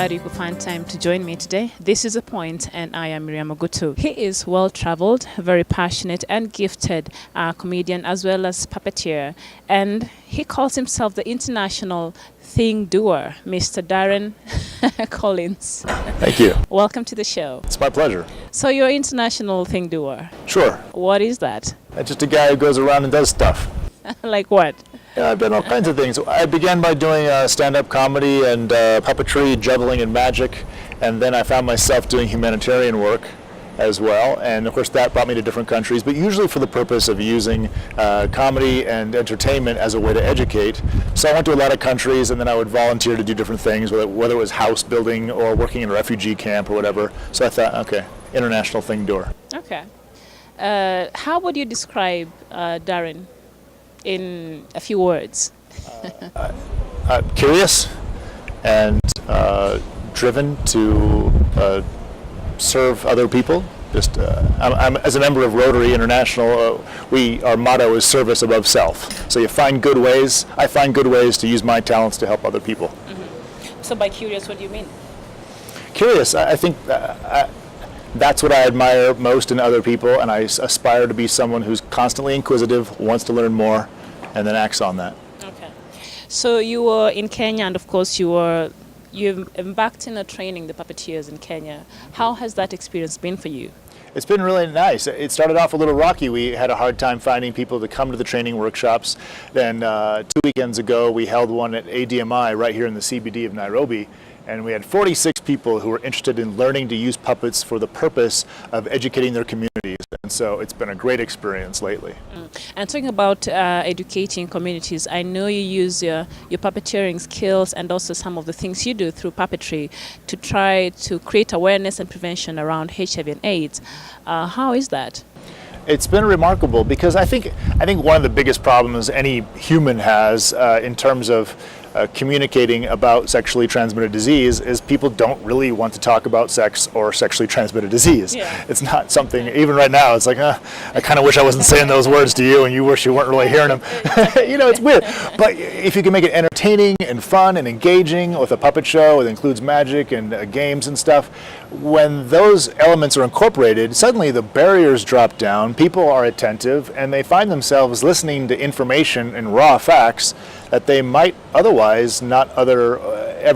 glad you could find time to join me today. This is A Point, and I am Miriam Ogutu. He is well-traveled, very passionate and gifted comedian as well as puppeteer. And he calls himself the international thing doer, Mr. Darren Collins. Thank you. Welcome to the show. It's my pleasure. So you're international thing doer. Sure. What is that? I'm just a guy who goes around and does stuff. Like what? Yeah, I've done all kinds of things. I began by doing stand-up comedy and puppetry, juggling, and magic, and then I found myself doing humanitarian work as well, and of course that brought me to different countries, but usually for the purpose of using comedy and entertainment as a way to educate. So I went to a lot of countries, and then I would volunteer to do different things, whether it was house building or working in a refugee camp or whatever. So I thought, okay, international thing doer. Okay. How would you describe Darren in a few words? Curious and driven to serve other people. I'm as a member of Rotary International, our motto is service above self. So I find good ways to use my talents to help other people. Mm-hmm. So by curious, what do you mean? Curious, I think that's what I admire most in other people, and I aspire to be someone who's constantly inquisitive, wants to learn more, and then acts on that. Okay. So you were in Kenya, and of course you embarked in a training the puppeteers in Kenya. How has that experience been for you? It's been really nice. It started off a little rocky. We had a hard time finding people to come to the training workshops. Then 2 weekends ago, we held one at ADMI right here in the CBD of Nairobi. And we had 46 people who were interested in learning to use puppets for the purpose of educating their communities. And so it's been a great experience lately. And talking about educating communities, I know you use your puppeteering skills and also some of the things you do through puppetry to try to create awareness and prevention around HIV and AIDS. How is that? It's been remarkable because I think one of the biggest problems any human has in terms of communicating about sexually transmitted disease is people don't really want to talk about sex or sexually transmitted disease. Yeah. It's not something, even right now, it's like, I kind of wish I wasn't saying those words to you and you wish you weren't really hearing them. You know, it's weird. But if you can make it entertaining and fun and engaging with a puppet show that includes magic and games and stuff, when those elements are incorporated, suddenly the barriers drop down, people are attentive, and they find themselves listening to information and raw facts that they might otherwise not ever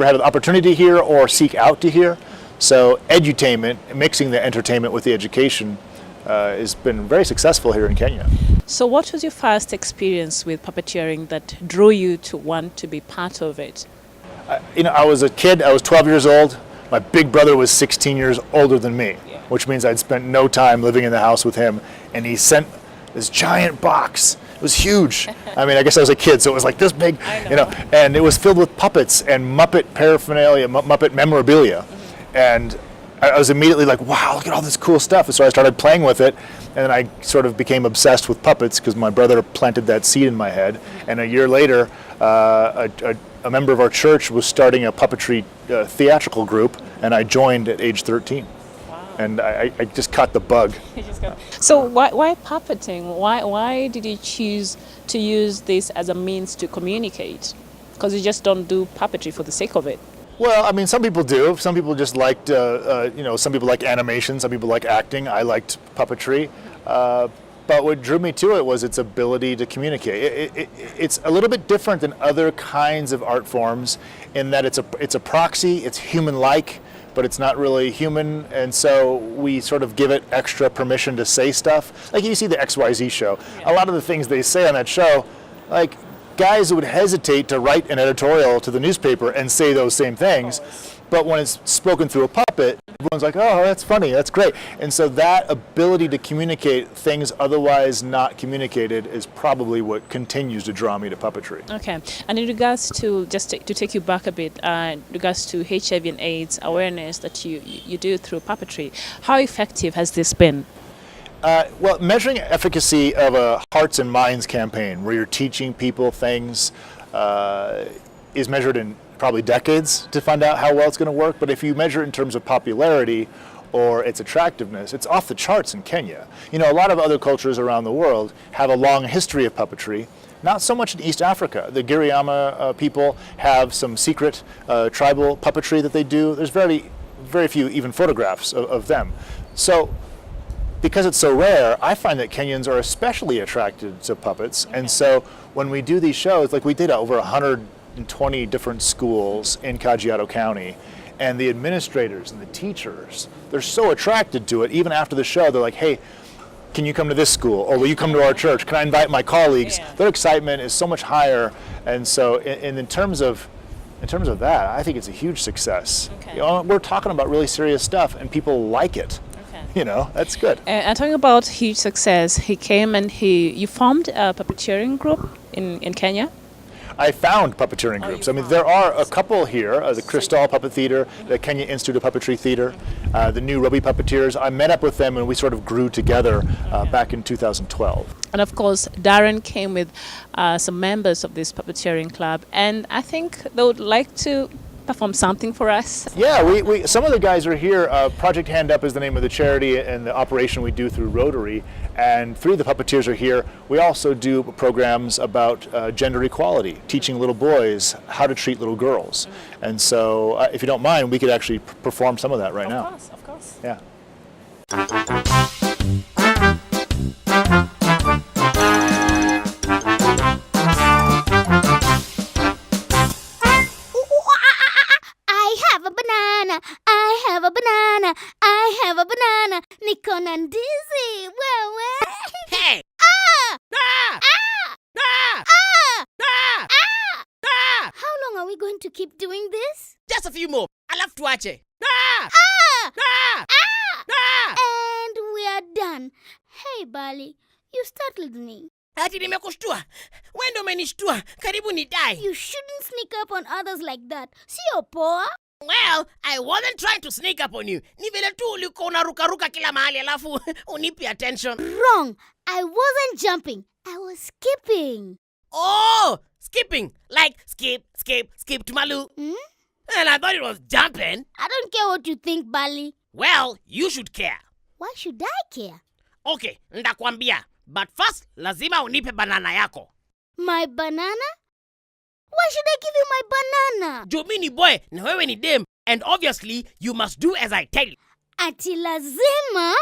have the opportunity to hear or seek out to hear. So edutainment, mixing the entertainment with the education, has been very successful here in Kenya. So what was your first experience with puppeteering that drew you to want to be part of it? I was a kid, I was 12 years old. My big brother was 16 years older than me, which means I'd spent no time living in the house with him. And he sent this giant box. It was huge. I mean, I guess I was a kid, so it was like this big, and it was filled with puppets and Muppet paraphernalia, Muppet memorabilia. Mm-hmm. And I was immediately like, wow, look at all this cool stuff. And so I started playing with it, and then I sort of became obsessed with puppets because my brother planted that seed in my head. Mm-hmm. And a year later, a member of our church was starting a puppetry theatrical group, and I joined at age 13. And I just caught the bug. So why puppeting? Why did you choose to use this as a means to communicate? Because you just don't do puppetry for the sake of it. Well, I mean, some people do. Some people just liked, some people like animation, some people like acting. I liked puppetry. But what drew me to it was its ability to communicate. It's a little bit different than other kinds of art forms in that it's a proxy, it's human-like, but it's not really human, and so we sort of give it extra permission to say stuff. Like you see the XYZ show. A lot of the things they say on that show, like guys would hesitate to write an editorial to the newspaper and say those same things, but when it's spoken through a puppet, everyone's like, oh, that's funny, that's great. And so that ability to communicate things otherwise not communicated is probably what continues to draw me to puppetry. Okay, and in regards to, just to take you back a bit, in regards to HIV and AIDS awareness that you do through puppetry, how effective has this been? Well, measuring efficacy of a Hearts and Minds campaign where you're teaching people things is measured in probably decades to find out how well it's going to work. But if you measure it in terms of popularity or its attractiveness, it's off the charts in Kenya. You know, a lot of other cultures around the world have a long history of puppetry, Not so much in East Africa. The Giriama people have some secret tribal puppetry that they do. There's very, very few even photographs of them. So because it's so rare, I find that Kenyans are especially attracted to puppets. And so when we do these shows, like we did over 120 different schools in Kajiado County, and the administrators and the teachers, they're so attracted to it. Even after the show, they're like, hey, can you come to this school? Or will you come to our church? Can I invite my colleagues? Yeah. Their excitement is so much higher. And so in terms of that, I think it's a huge success. Okay. You know, we're talking about really serious stuff and people like it. Okay. You know, that's good. And talking about huge success, he came and you formed a puppeteering group in Kenya. I found puppeteering Oh, groups. you I mean, found. there are a couple here, the Crystal Puppet Theater, the Kenya Institute of Puppetry Theater, the new Robbie Puppeteers. I met up with them and we sort of grew together back in 2012. And of course, Darren came with some members of this puppeteering club, and I think they would like to perform something for us. Yeah, we some of the guys are here. Project Hand Up is the name of the charity and the operation we do through Rotary, and 3 of the puppeteers are here. We also do programs about gender equality, teaching little boys how to treat little girls. And so, if you don't mind, we could actually perform some of that right now. Of course. Yeah. I have a banana. I have a banana. Niko na ndizi. Wewe. Hey! Ah! Ah! Ah! Ah! Ah! Ah! Ah! Ah! How long are we going to keep doing this? Just a few more. Alafu tuache. Ah! Ah! Ah! Ah! Ah! And we are done. Hey, Bali, you startled me. Ati nimekushtua. Wewe ndio umenishtua. Karibu ni die. You shouldn't sneak up on others like that. Sio poa. Well, I wasn't trying to sneak up on you. Ni vile tu ulikuwa unarukaruka kila mahali alafu unipi attention. Wrong. I wasn't jumping. I was skipping. Oh! Skipping. Like skip to Malu. Hmm? And I thought it was jumping. I don't care what you think, Bali. Well, you should care. Why should I care? Okay, ndakwambia. But first, lazima unipe banana yako. My banana? Why should I give you my banana? Juu mi ni boy na wewe ni dem. And obviously, you must do as I tell you. Ati lazima?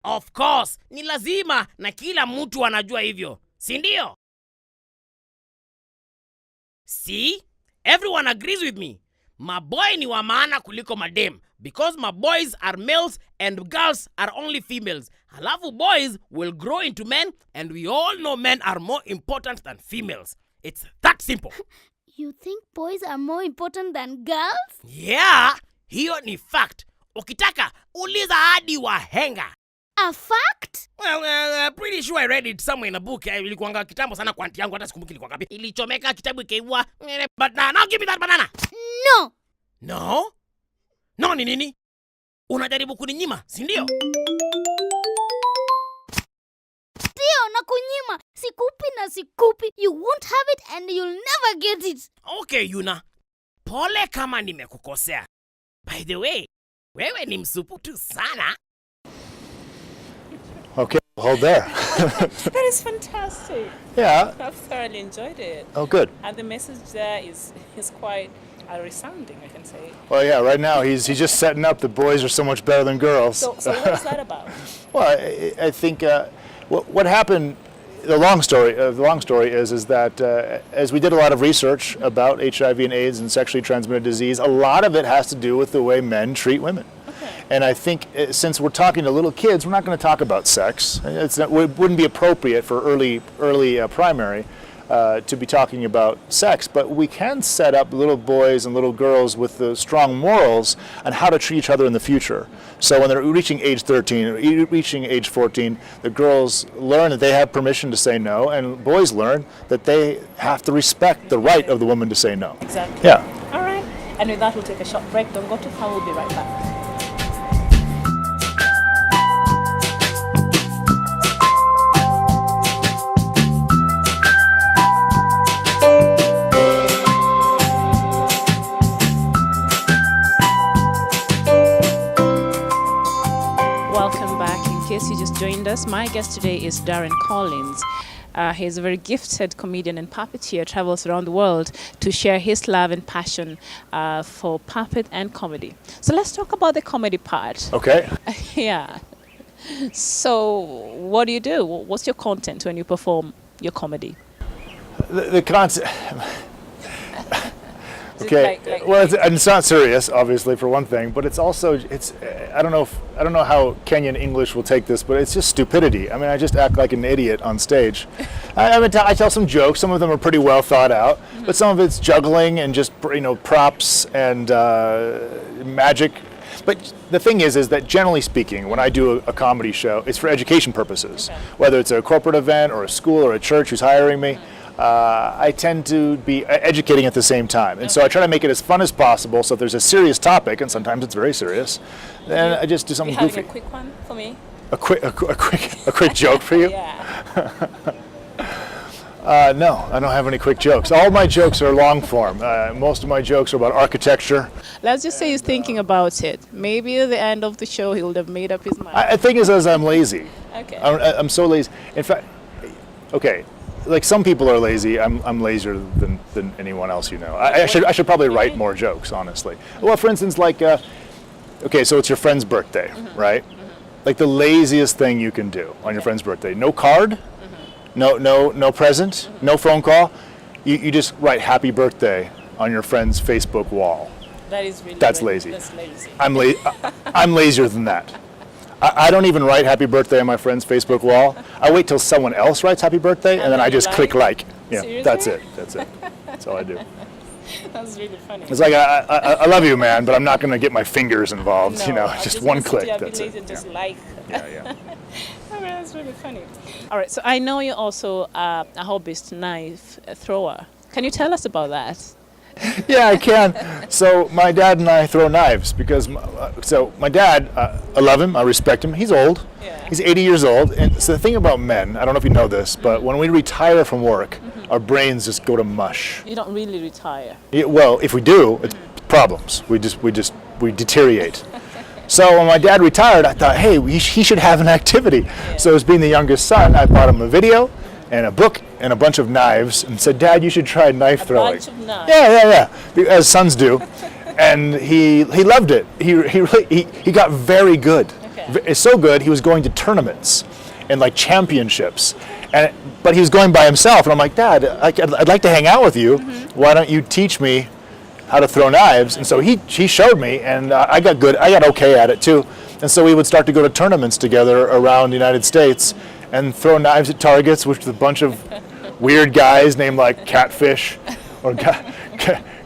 Of course, ni lazima na kila mtu anajua hivyo. Si ndio? See? Everyone agrees with me. Maboy ni wa maana kuliko madem. Because my boys are males and girls are only females. Halafu boys will grow into men and we all know men are more important than females. It's that simple. You think boys are more important than girls? Yeah, hiyo ni fact. Ukitaka, uliza hadi wahenga. A fact? Well, pretty sure I read it somewhere in a book. Ilikuanga kitambo sana kwa aunti yangu, hata sikumbuki ilikuwa ngapi. Ilichomeka kitabu ikaibwa. But now give me that banana. No. No? No ni nini? Unajaribu kuninyima, si ndio? Ndio nakunyima. Sikupi na sikupi. You won't have it and you'll never get it. Okay, Yuna. Pole kama nimekukosea. By the way, wewe ni msuputu sana. Okay, hold there. That is fantastic. Yeah. I've thoroughly enjoyed it. Oh, good. And the message there is quite resounding, I can say. Well, yeah. Right now, he's just setting up. The boys are so much better than girls. So what's that about? Well, I think what happened. The long story is that as we did a lot of research about HIV and AIDS and sexually transmitted disease, a lot of it has to do with the way men treat women. And I think since we're talking to little kids, we're not going to talk about sex. It wouldn't be appropriate for early primary to be talking about sex, but we can set up little boys and little girls with the strong morals on how to treat each other in the future. So when they're reaching age 13 or reaching age 14, the girls learn that they have permission to say no, and boys learn that they have to respect the right of the woman to say no. Exactly. Yeah. All right. And with that, we'll take a short break. Don't go too far. We'll be right back. Welcome back. In case you just joined us, my guest today is Darren Collins. He's a very gifted comedian and puppeteer, travels around the world to share his love and passion for puppet and comedy. So let's talk about the comedy part. Okay. Yeah. So what do you do? What's your content when you perform your comedy? The concept. Is it Okay. like- Well, it's not serious, obviously, for one thing, but it's also I don't know how Kenyan English will take this, but it's just stupidity. I mean, I just act like an idiot on stage. I tell some jokes. Some of them are pretty well thought out, but some of it's juggling and just props and magic. But the thing is that generally speaking, when I do a comedy show, it's for education purposes. Okay. Whether it's a corporate event or a school or a church who's hiring me, I tend to be educating at the same time. And so I try to make it as fun as possible. So if there's a serious topic, and sometimes it's very serious, then I just do something You having goofy. a quick one for me? A quick joke for you? Yeah. No, I don't have any quick jokes. All my jokes are long form. Most of my jokes are about architecture. Let's just say he's thinking about it. Maybe at the end of the show he would have made up his mind. The thing is, I'm lazy. Okay. I'm so lazy. In fact, okay, like some people are lazy. I'm lazier than anyone else you know. I should probably write more jokes, honestly. Well, for instance, like, okay, so it's your friend's birthday, right? Like the laziest thing you can do on your friend's birthday. No card, no present, no phone call. You just write happy birthday on your friend's Facebook wall. That is really That's lazy. That's lazy. I'm lazier than that. I don't even write happy birthday on my friend's Facebook wall. I wait till someone else writes happy birthday, and then I you just click like. Yeah, Seriously? that's it. That's all I do. That's really funny. It's like I love you, man, but I'm not gonna get my fingers involved. No, Just one click. Be That's lazy it. and just Yeah. like. Yeah. I mean, that's really funny. All right, so I know you're also a hobbyist knife thrower. Can you tell us about that? Yeah, I can. So my dad and I throw knives because, my dad, I love him, I respect him. He's old. Yeah. He's 80 years old. And so the thing about men, I don't know if you know this, but when we retire from work, our brains just go to mush. You don't really retire. Yeah, well, if we do, it's problems. We deteriorate. So when my dad retired, I thought, hey, he should have an activity. So as being the youngest son, I bought him a video and a book and a bunch of knives and said, Dad, you should try knife throwing. Bunch of knives. Yeah, as sons do. And he loved it. He got very good. Okay. It's so good, he was going to tournaments and like championships. But he was going by himself. And I'm like, Dad, I'd like to hang out with you. Why don't you teach me how to throw knives? And so he showed me, and I got good. I got okay at it too. And so we would start to go to tournaments together around the United States and throw knives at targets, which was a bunch of weird guys named like Catfish, or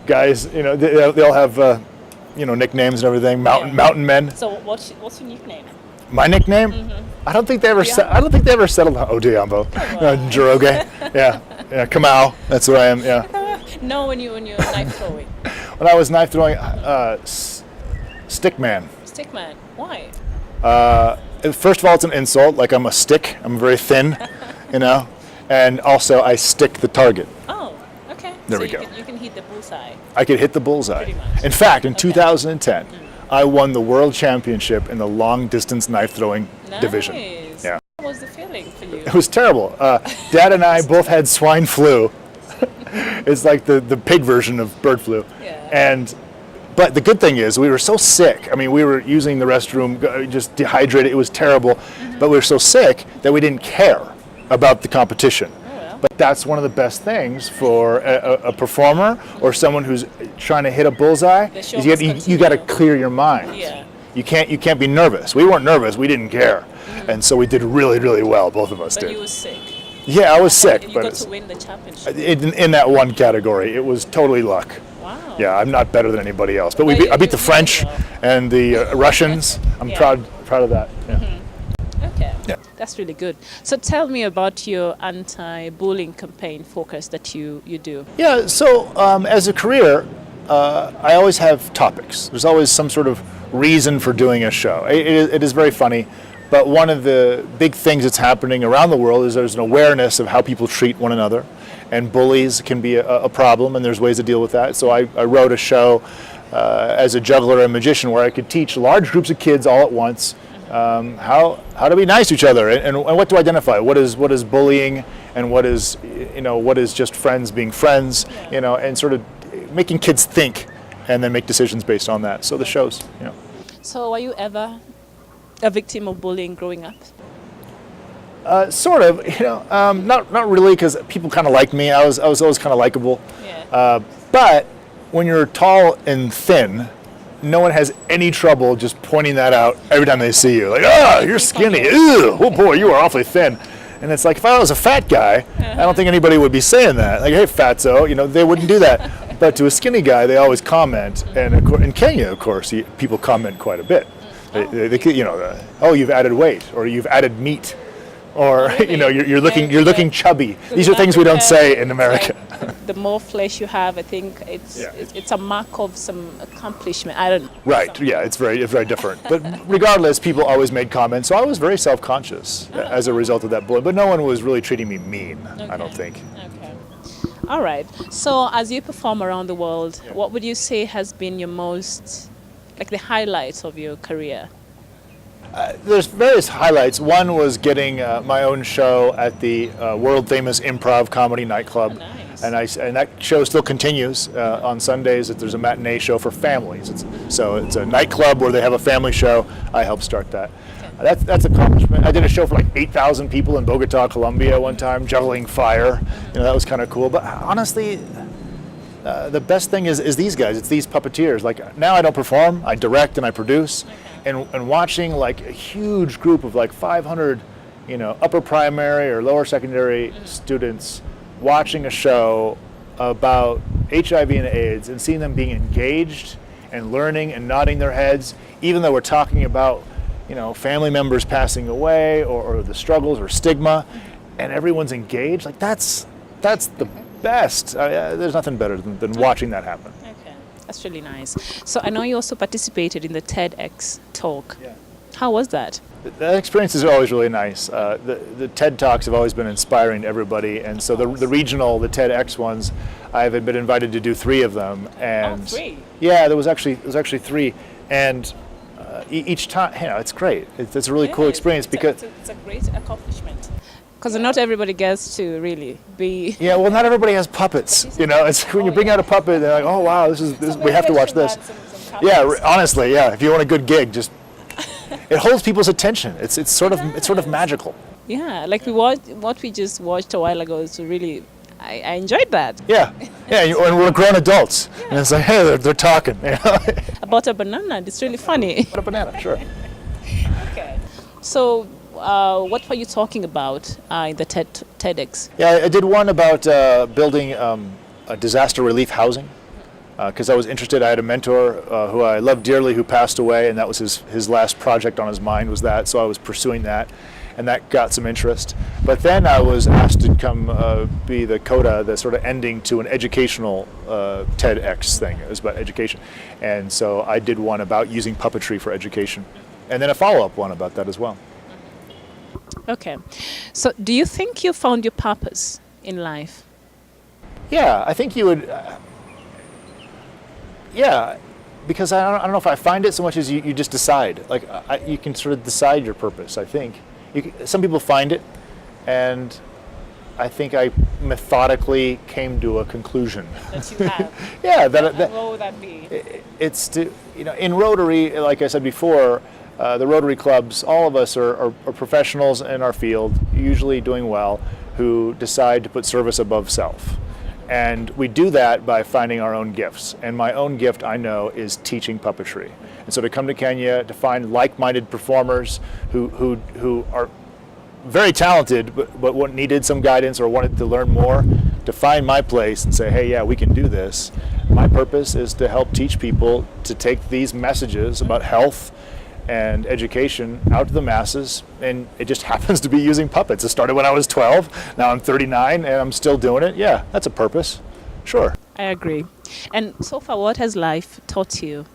guys. They'll have nicknames and everything. Mountain men. So what's your nickname? My nickname? I don't think they ever. I don't think they ever settled on Odiambo. Joroge. Yeah. Kamau. That's what I am. Yeah. No, when you're knife throwing. When I was knife throwing, Stickman. Stickman. Why? First of all, it's an insult. Like I'm a stick. I'm very thin, and also I stick the target. Oh, okay. There so we go. You can hit the bullseye. I could hit the bullseye. Pretty much. In fact, in 2010, I won the world championship in the long distance knife throwing division. Yeah. What was the feeling for you? It was terrible. Dad and I both had swine flu. It's like the pig version of bird flu. Yeah. But the good thing is we were so sick. I mean, we were using the restroom, just dehydrated. It was terrible. But we were so sick that we didn't care about the competition. well. But that's one of the best things for a performer or someone who's trying to hit a bullseye. The show Is must you got to continue. clear your mind. Yeah. You can't be nervous. We weren't nervous. We didn't care. And so we did really, really well. Both of us But did. you were sick. Yeah, I was sick, You but got it's- to win the championship. in that one category, it was totally luck. Wow. Yeah, I'm not better than anybody else. But No, I beat the you French did well. and the Russians. I'm Yeah. proud of that. Yeah. Okay. Yeah. That's really good. So tell me about your anti-bullying campaign focus that you do. Yeah, so as a career, I always have topics. There's always some sort of reason for doing a show. It is very funny, but one of the big things that's happening around the world is there's an awareness of how people treat one another, and bullies can be a problem, and there's ways to deal with that. So I wrote a show as a juggler and magician where I could teach large groups of kids all at once how to be nice to each other and what to identify. What is bullying and what is, what is just friends being friends, and sort of making kids think and then make decisions based on that. So the shows, So were you ever a victim of bullying growing up? Sort of, not really, because people kind of liked me. I was always kind of likable. Yeah. But when you're tall and thin, no one has any trouble just pointing that out every time they see you. Like, you're skinny. Ew, oh boy, you are awfully thin. And it's like, if I was a fat guy, I don't think anybody would be saying that. Like, hey, fatso, they wouldn't do that. But to a skinny guy, they always comment. And in Kenya, of course, people comment quite a bit. Oh, you've added weight, or you've added meat, or you're looking chubby. These are things we don't say in America. The more flesh you have, I think it's a mark of some accomplishment. I don't know. Right. Yeah. It's very different. But regardless, people always made comments. So I was very self-conscious as a result of that bullying. But no one was really treating me mean. Okay. I don't think. Okay. All right. So as you perform around the world, what would you say has been your most, like, the highlights of your career? There's various highlights. One was getting my own show at the world famous Improv Comedy Nightclub. Oh, nice. And that show still continues on Sundays. There's a matinee show for families. So it's a nightclub where they have a family show. I helped start that. Okay. That's accomplishment. I did a show for like 8,000 people in Bogota, Colombia one time, juggling fire. That was kind of cool. But honestly, the best thing is these guys. It's these puppeteers. Like, now I don't perform. I direct and I produce. Okay. And watching like a huge group of like 500, upper primary or lower secondary students watching a show about HIV and AIDS and seeing them being engaged and learning and nodding their heads, even though we're talking about, family members passing away or the struggles or stigma, and everyone's engaged. Like, that's the best. There's nothing better than watching that happen. Okay, that's really nice. So I know you also participated in the TEDx talk. Yeah. How was that? That experience is always really nice. The TED Talks have always been inspiring to everybody, and so the regional, the TEDx ones, I've been invited to do 3 of them. And 3? Yeah, there was actually 3, and each time, it's great. It's a really cool experience because it's a great accomplishment. Because not everybody gets to really be. Yeah, well, not everybody has puppets. It's when you bring out a puppet, they're like, oh wow, this is we have to watch this. Yeah, honestly, yeah. If you want a good gig, just. It holds people's attention. It's sort of magical. Yeah, like what we just watched a while ago is really, I enjoyed that. Yeah, and we're grown adults, and it's like, hey, they're talking. About a banana, it's really funny. What a banana, sure. Okay. So, what were you talking about in the TEDx? Yeah, I did one about building a disaster relief housing. Because I was interested. I had a mentor who I loved dearly who passed away, and that was his last project on his mind was that, so I was pursuing that, and that got some interest. But then I was asked to come be the coda, the sort of ending to an educational TEDx thing. It was about education. And so I did one about using puppetry for education, and then a follow-up one about that as well. Okay. So do you think you found your purpose in life? Yeah, I think you would... Yeah, because I don't know if I find it so much as you just decide. Like, you can sort of decide your purpose, I think. Some people find it, and I think I methodically came to a conclusion. That you have? Yeah. What would that be? It's to, in Rotary, like I said before, the Rotary clubs, all of us are professionals in our field, usually doing well, who decide to put service above self. And we do that by finding our own gifts. And my own gift, I know, is teaching puppetry. And so to come to Kenya, to find like-minded performers who are very talented, but needed some guidance or wanted to learn more, to find my place and say, hey, yeah, we can do this. My purpose is to help teach people to take these messages about health and education out to the masses, and it just happens to be using puppets. It started when I was 12, now I'm 39, and I'm still doing it. Yeah, that's a purpose. Sure. I agree. And so far, what has life taught you?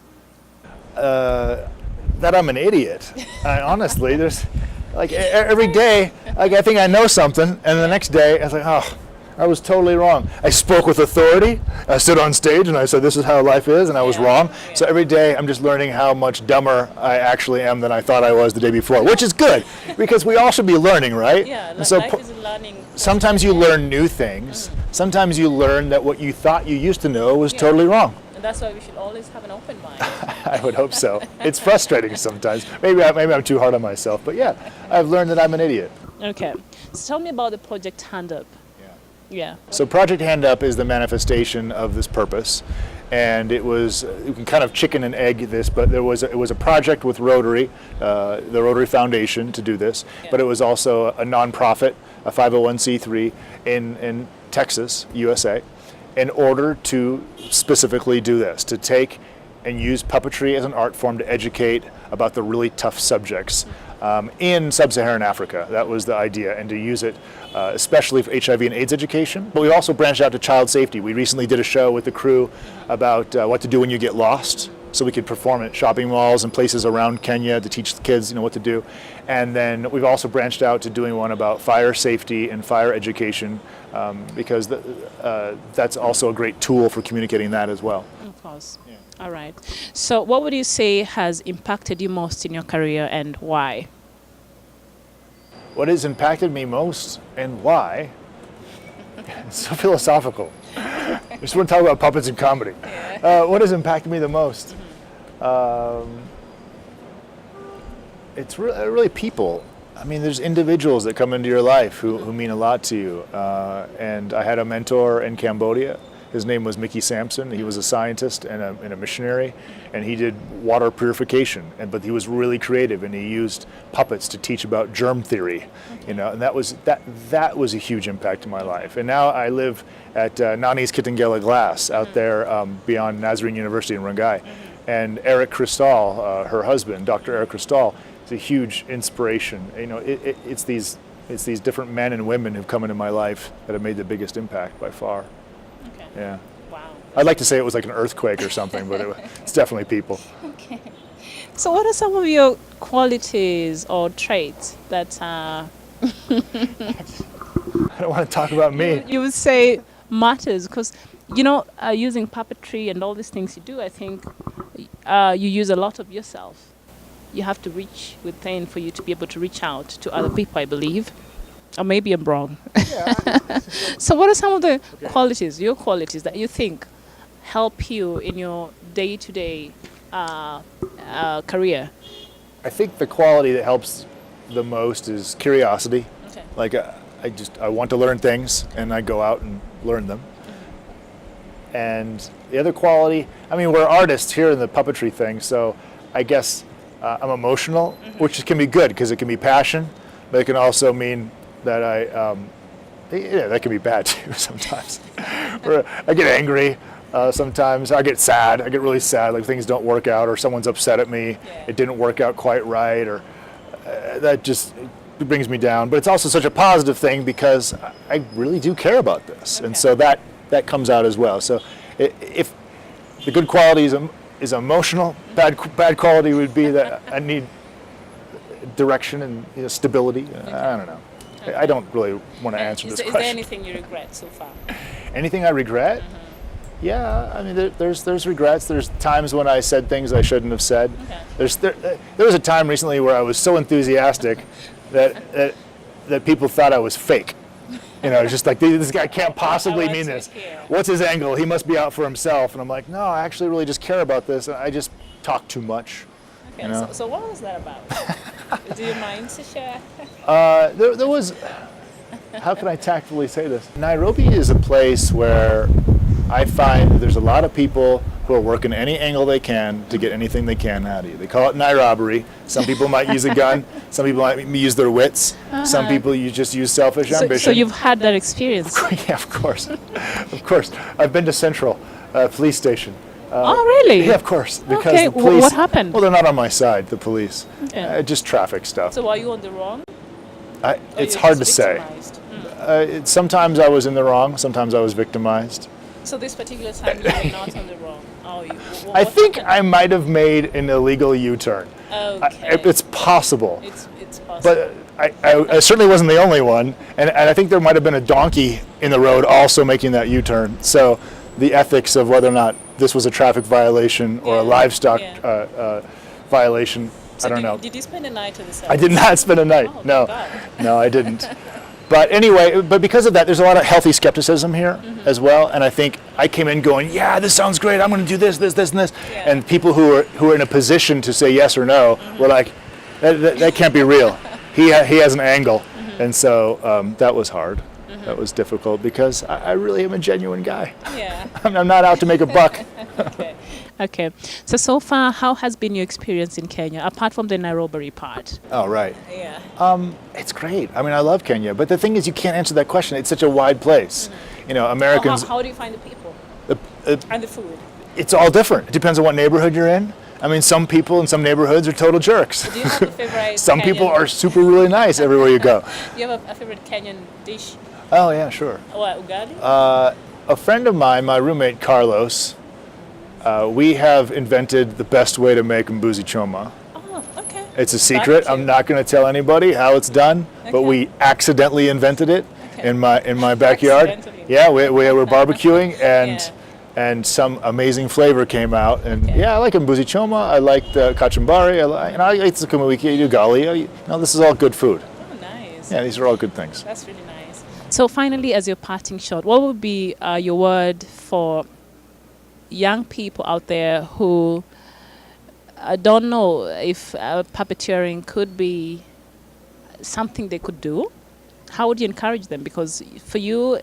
That I'm an idiot. Honestly, there's like every day, like I think I know something, and the next day I was like, oh, I was totally wrong. I spoke with authority. I stood on stage and I said, this is how life is, and I was wrong. So every day I'm just learning how much dumber I actually am than I thought I was the day before, which is good, because we all should be learning, right? Yeah, And so life is a learning. sometimes you learn new things. Sometimes you learn that what you thought you used to know was totally wrong. And that's why we should always have an open mind. I would hope so. It's frustrating sometimes. Maybe I'm too hard on myself, but yeah, I've learned that I'm an idiot. Okay. So tell me about the Project Hand Up. Yeah. So Project Hand Up is the manifestation of this purpose, and it was, you can kind of chicken and egg this, but it was a project with Rotary, the Rotary Foundation, to do this, but it was also a nonprofit, a 501c3 in Texas, USA, in order to specifically do this, to take and use puppetry as an art form to educate about the really tough subjects in sub-Saharan Africa. That was the idea, and to use it especially for HIV and AIDS education. But we also branched out to child safety. We recently did a show with the crew about what to do when you get lost, so we could perform at shopping malls and places around Kenya to teach the kids, what to do. And then we've also branched out to doing one about fire safety and fire education, because that's also a great tool for communicating that as well. Of course. Yeah. All right. So what would you say has impacted you most in your career, and why? What has impacted me most and why? It's so philosophical. I just want to talk about puppets and comedy. Yeah. What has impacted me the most? It's really people. I mean, there's individuals that come into your life who mean a lot to you. And I had a mentor in Cambodia. His name was Mickey Sampson. He was a scientist and a missionary, and he did water purification. But he was really creative, and he used puppets to teach about germ theory. And that was a huge impact in my life. And now I live at Nani's Kitengela Glass out there beyond Nazarene University in Rangai. And Eric Cristal, her husband, Dr. Eric Cristal, is a huge inspiration. It's these different men and women who've come into my life that have made the biggest impact by far. Okay. Yeah. Wow. I'd like to say it was like an earthquake or something, but it's definitely people. Okay. So what are some of your qualities or traits that I don't want to talk about me. you would say matters? Because, using puppetry and all these things you do, I think you use a lot of yourself. You have to reach within for you to be able to reach out to other people, I believe. Or maybe I'm wrong. Yeah. So what are some of the qualities, your qualities, that you think help you in your day-to-day career? I think the quality that helps the most is curiosity. Okay. Like I want to learn things, and I go out and learn them. And the other quality, we're artists here in the puppetry thing, so I guess I'm emotional, which can be good because it can be passion, but it can also mean that that can be bad too sometimes. I get angry sometimes. I get sad. I get really sad, like things don't work out, or someone's upset at me. Yeah. It didn't work out quite right, or that just brings me down. But it's also such a positive thing because I really do care about this, and so that comes out as well. So if the good quality is emotional, bad quality would be that I need direction and stability. I don't know. Okay. I don't really want to answer this question. Is there anything you regret so far? Anything I regret? Yeah, there's regrets. There's times when I said things I shouldn't have said. Okay. There was a time recently where I was so enthusiastic that people thought I was fake. It's just like, this guy can't possibly mean this. What's his angle? He must be out for himself. And I'm like, no, I actually really just care about this. I just talk too much. Okay, so what was that about? Do you mind to share? There was, how can I tactfully say this? Nairobi is a place where I find there's a lot of people who are working any angle they can to get anything they can out of you. They call it Nai-robbery. Some people might use a gun. Some people might use their wits. Some people just use selfish ambition. So you've had that experience? Yeah, of course. Of course. I've been to Central Police Station. Oh, really? Yeah, of course. Because okay, the police, what happened? Well, they're not on my side, the police. Okay. Just traffic stuff. So are you on the wrong? It's hard to say. Sometimes I was in the wrong, sometimes I was victimized. So this particular time you were not on the wrong? Oh, I think I might have made an illegal U-turn. Okay. It's possible. It's possible. But I certainly wasn't the only one, and I think there might have been a donkey in the road also making that U-turn. So the ethics of whether or not this was a traffic violation or a livestock violation, I don't know. Did you spend a night at the I did not spend a night. Oh, No, thank God. no, I didn't. But anyway, but because of that, there's a lot of healthy skepticism here as well. And I think I came in going, yeah, this sounds great. I'm going to do this, this, this, and this. Yeah. And people who are in a position to say yes or no were like, that can't be real. He has an angle. And so that was hard. That was difficult because I really am a genuine guy. Yeah. I'm not out to make a buck. Okay. So far, how has been your experience in Kenya, apart from the Nairobi part? Oh, right. Yeah. It's great. I mean, I love Kenya. But the thing is, you can't answer that question. It's such a wide place. You know, Americans, How do you find the people and the food? it's all different. It depends on what neighborhood you're in. I mean, some people in some neighborhoods are total jerks. Do you have a favorite Some people Kenyan- are super really nice everywhere you go. Do you have a favorite Kenyan dish? Oh, yeah, sure. What, ugali? A friend of mine, my roommate Carlos, we have invented the best way to make mbuzi choma. Oh, okay. It's a secret. I'm not going to tell anybody how it's done, but we accidentally invented it in my backyard. Accidentally. Yeah, we were barbecuing and Yeah. and some amazing flavor came out. And yeah, I like mbuzi choma. I like the kachumbari. I like the sukuma wiki, ugali. This is all good food. Oh, nice. Yeah, these are all good things. That's really nice. So finally, as your parting shot, what would be your word for young people out there who don't know if puppeteering could be something they could do? How would you encourage them? Because for you,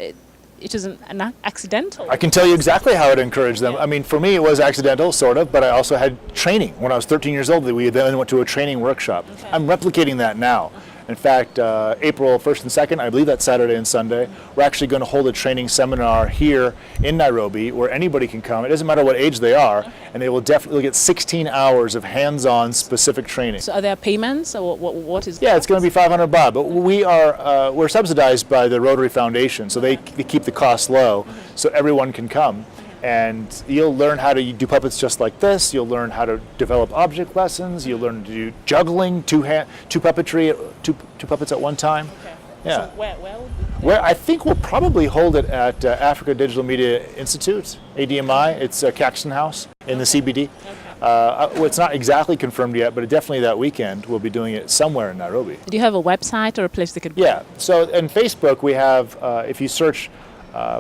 it is an accidental. I can tell you exactly how it encouraged them. Yeah. I mean, for me, it was accidental, sort of, but I also had training. When I was 13 years old, we then went to a training workshop. Okay. I'm replicating that now. In fact, April 1st and 2nd, I believe that's Saturday and Sunday, we're actually going to hold a training seminar here in Nairobi where anybody can come. It doesn't matter what age they are, and they will definitely get 16 hours of hands-on specific training. So are there payments, or what is? Yeah, it's going to be 500 baht, but we're subsidized by the Rotary Foundation, so they keep the costs low, so everyone can come. And you'll learn how to do puppets just like this. You'll learn how to develop object lessons. You'll learn to do juggling, two puppetry, two puppets at one time. Okay. Yeah. So where would be? Where I think we'll probably hold it at Africa Digital Media Institute, ADMI. It's Caxton House in the CBD. Well, it's not exactly confirmed yet, but definitely that weekend we'll be doing it somewhere in Nairobi. Do you have a website or a place they could? Yeah. So in Facebook we have, if you search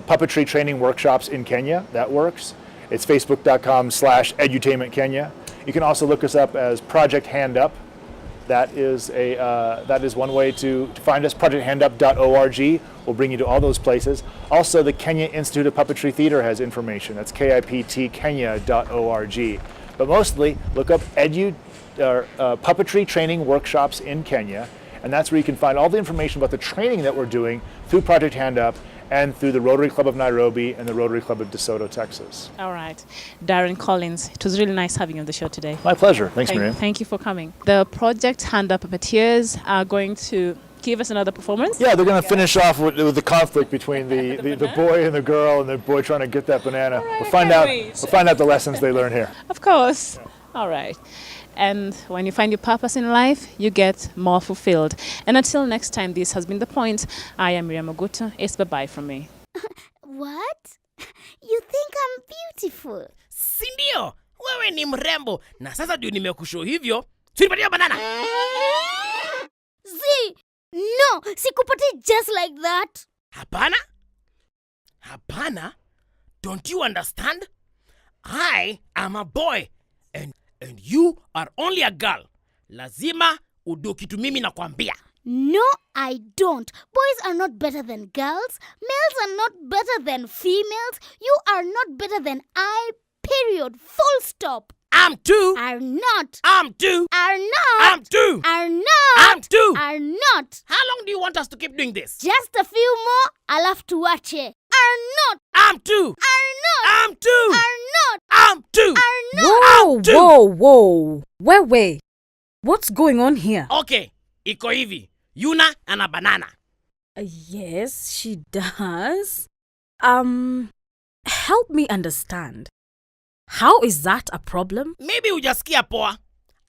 puppetry training workshops in Kenya, that works. It's facebook.com/edutainment Kenya. You can also look us up as Project Hand Up. That is one way to find us. ProjectHandUp.org will bring you to all those places. Also, the Kenya Institute of Puppetry Theater has information. That's KIPTKenya.org. But mostly, look up puppetry training workshops in Kenya, and that's where you can find all the information about the training that we're doing through Project Hand Up and through the Rotary Club of Nairobi and the Rotary Club of DeSoto, Texas. All right. Darren Collins, it was really nice having you on the show today. My pleasure. Thanks, Miriam. Thank you for coming. The Project Hand Up Puppeteers are going to give us another performance. Yeah, they're going to finish off with the conflict between the boy and the girl, and the boy trying to get that banana. right, We'll find can't out. wait. We'll find out the lessons they learn here. Of course. All right. And when you find your purpose in life, you get more fulfilled. And until next time, this has been The Point. I am Miriam Ogutu. It's bye-bye from me. What? You think I'm beautiful? Sindio, wewe ni mrembo. Na sasa ndio nimekushow hivyo. Sinipatia banana. See, no, sikupati just like that. Hapana? Hapana? Don't you understand? I am a boy and you are only a girl. Lazima udo kitu mimi nakwambia. No, I don't. Boys are not better than girls. Males are not better than females. You are not better than I, period. Full stop. I'm two. Are not. I'm two. Are not. I'm two. Are not. I'm two. Are not. How long do you want us to keep doing this? Just a few more, I'll have to watch it. Are not. I'm two. Are not. I'm two. Are not. I'm two. Are not. Whoa, whoa. Wait. What's going on here? Okay, iko hivi. Yuna ana banana. Yes, she does. Help me understand. How is that a problem? Maybe hujasikia poa.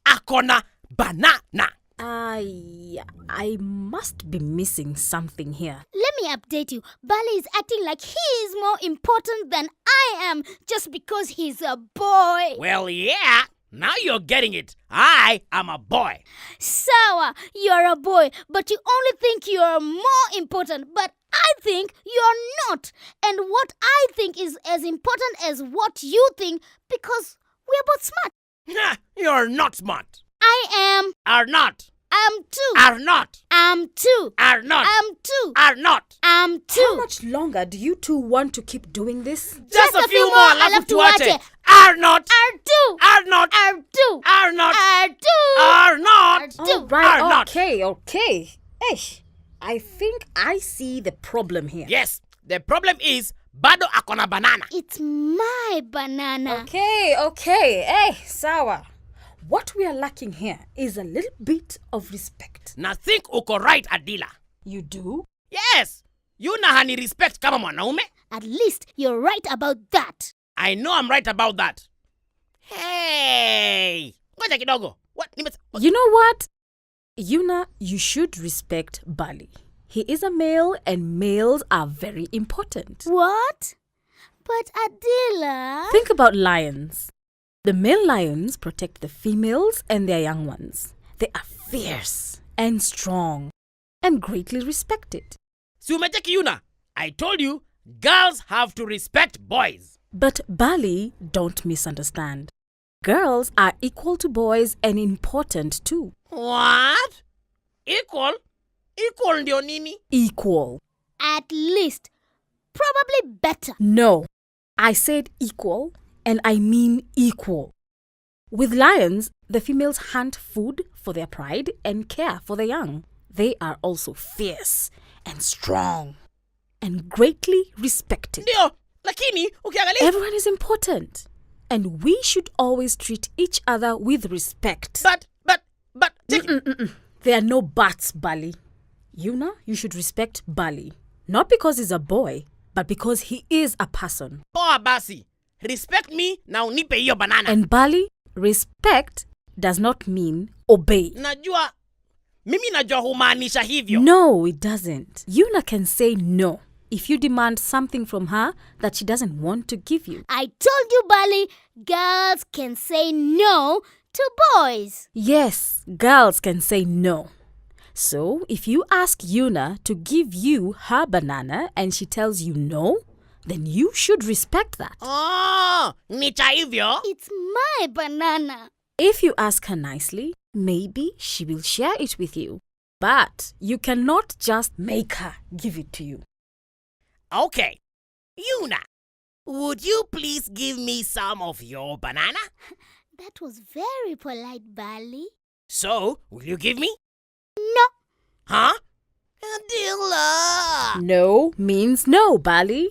Akona banana. I must be missing something here. Let me update you. Bali is acting like he is more important than I am just because he's a boy. Well, yeah. Now you're getting it. I am a boy. Sawa, you're a boy, but you only think you're more important. But I think you're not. And what I think is as important as what you think because we're both smart. You're not smart. I am. Are not. I'm too. Are not. I'm too. Are not. I'm too. Are not. I'm too. How much longer do you two want to keep doing this? Just a few more. alafu tuache. Are not. Are too. Are not. Are too. Are not. Are too. Are not. Are too. All right, Are not. okay. Hey, I think I see the problem here. Yes. The problem is bado akona banana. It's my banana. Okay. Hey, sawa. What we are lacking here is a little bit of respect. Na think uko right, Adila. You do? Yes. You na hani respect kama mwanaume. At least you're right about that. I know I'm right about that. Hey. Ngoja kidogo. What? You know what? Yuna, you should respect Bali. He is a male and males are very important. What? But Adila... Think about lions. The male lions protect the females and their young ones. They are fierce and strong and greatly respected. Si umecheki Yuna? I told you, girls have to respect boys. But Bali, don't misunderstand. Girls are equal to boys and important too. What? Equal? Equal ndio nini? Equal. At least. Probably better. No, I said equal and I mean equal. With lions, the females hunt food for their pride and care for the young. They are also fierce and strong and greatly respected. Ndio, lakini ukiangalia Everyone is important and we should always treat each other with respect. But There are no buts, Bali. Yuna, you should respect Bali. Not because he's a boy, but because he is a person. poa basi. Respect me na unipe hiyo banana. And Bali, respect does not mean obey. Mimi najua humaanisha hivyo. No, it doesn't. Yuna can say no if you demand something from her that she doesn't want to give you. I told you, Bali, girls can say no to boys. Yes, girls can say no. So, if you ask Yuna to give you her banana and she tells you no, then you should respect that. Oh, ni cha hivyo. It's my banana. If you ask her nicely, maybe she will share it with you. But you cannot just make her give it to you. Okay. Yuna, would you please give me some of your banana? That was very polite, Bali. So, will you give me? No. Huh? Adila! No means no, Bali.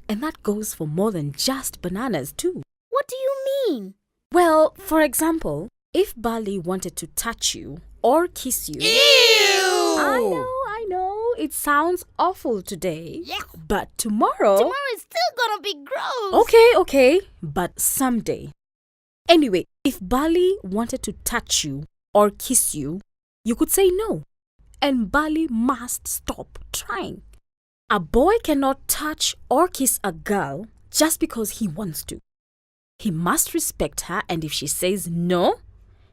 And that goes for more than just bananas too. What do you mean? Well, for example, if Bali wanted to touch you or kiss you... Ew! I know, it sounds awful today. Yeah. But tomorrow... Tomorrow is still gonna be gross. Okay, but someday. Anyway, if Bali wanted to touch you or kiss you, you could say no. And Bali must stop trying. A boy cannot touch or kiss a girl just because he wants to. He must respect her, and if she says no,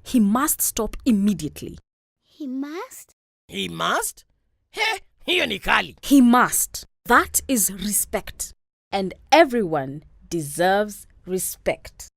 he must stop immediately. He must? He must? He, hiyo ni kali. He must. That is respect. And everyone deserves respect.